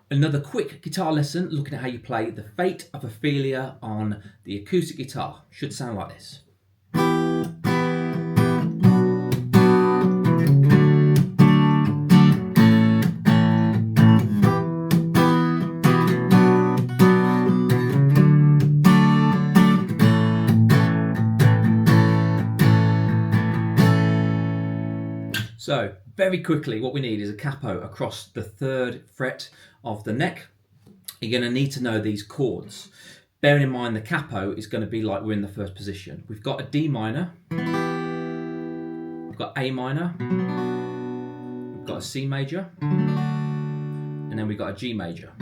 Another quick guitar lesson looking at how you play the Fate of Ophelia on the acoustic guitar. Should sound like this. So very quickly, what we need is a capo across the 3rd fret of the neck. You're going to need to know these chords. Bearing in mind the capo is going to be like we're in the 1st position. We've got a D minor, we've got A minor, we've got a C major, and then we've got a G major.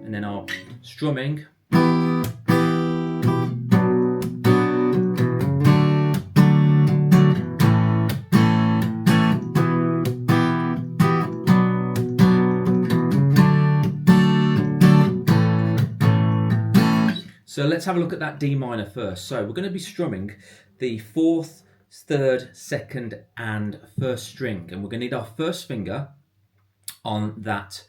And then our strumming. So let's have a look at that D minor first. So we're going to be strumming the 4th, 3rd, 2nd and 1st string, and we're going to need our 1st finger on that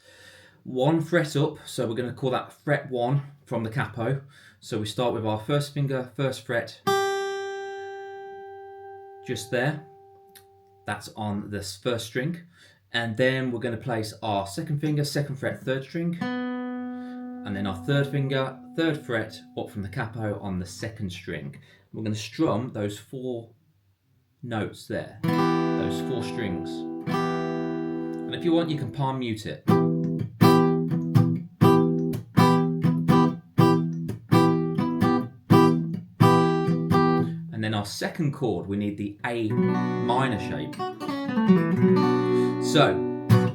1 fret up. So we're going to call that fret 1 from the capo. So we start with our 1st finger, 1st fret, just there. That's on this 1st string. And then we're going to place our 2nd finger, 2nd fret, 3rd string. And then our 3rd finger, 3rd fret up from the capo on the 2nd string. We're going to strum those 4 notes there, those 4 strings. And if you want, you can palm mute it. And then our 2nd chord, we need the A minor shape. So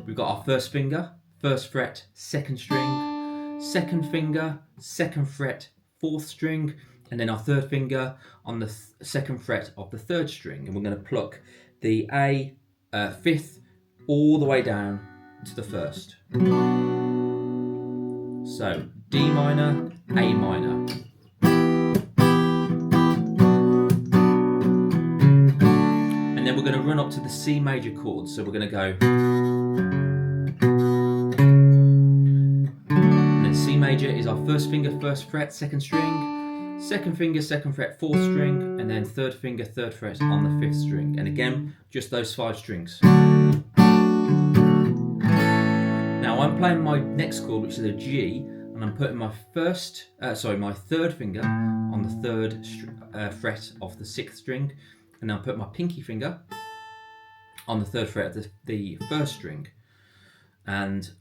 we've got our 1st finger, 1st fret, 2nd string, 2nd finger, 2nd fret, 4th string, and then our 3rd finger on the 2nd fret of the 3rd string. And we're going to pluck the A 5th all the way down to the 1st. So D minor, A minor. And then we're going to run up to the C major chord. So we're going to go major is our 1st finger, 1st fret, 2nd string, 2nd finger, 2nd fret, 4th string, and then 3rd finger, 3rd fret on the 5th string. And again, just those 5 strings. Now I'm playing my next chord, which is a G, and I'm putting my 3rd finger on the 3rd fret of the 6th string, and then I'll put my pinky finger on the 3rd fret of the 1st string. And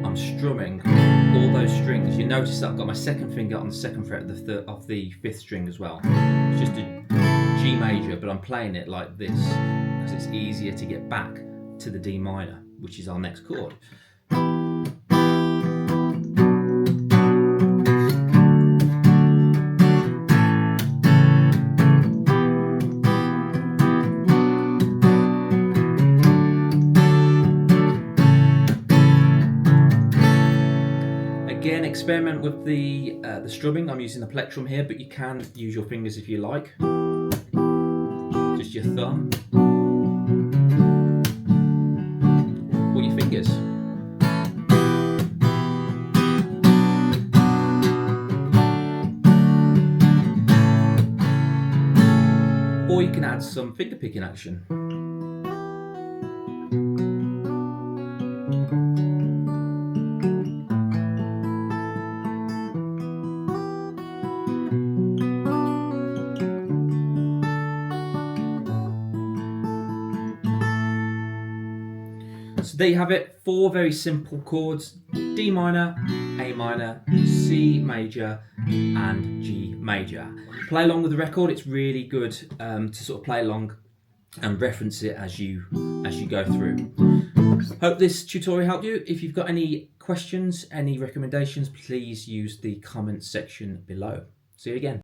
I'm strumming all those strings. You notice that I've got my 2nd finger on the 2nd fret of the 5th string as well. It's just a G major, but I'm playing it like this because it's easier to get back to the D minor, which is our next chord. Again, experiment with the strumming. I'm using the plectrum here, but you can use your fingers if you like. Just your thumb or your fingers. Or you can add some finger picking action. So there you have it, 4 very simple chords: D minor, A minor, C major, and G major. Play along with the record. It's really good to sort of play along and reference it as you go through. Hope this tutorial helped you. If you've got any questions, any recommendations, please use the comments section below. See you again.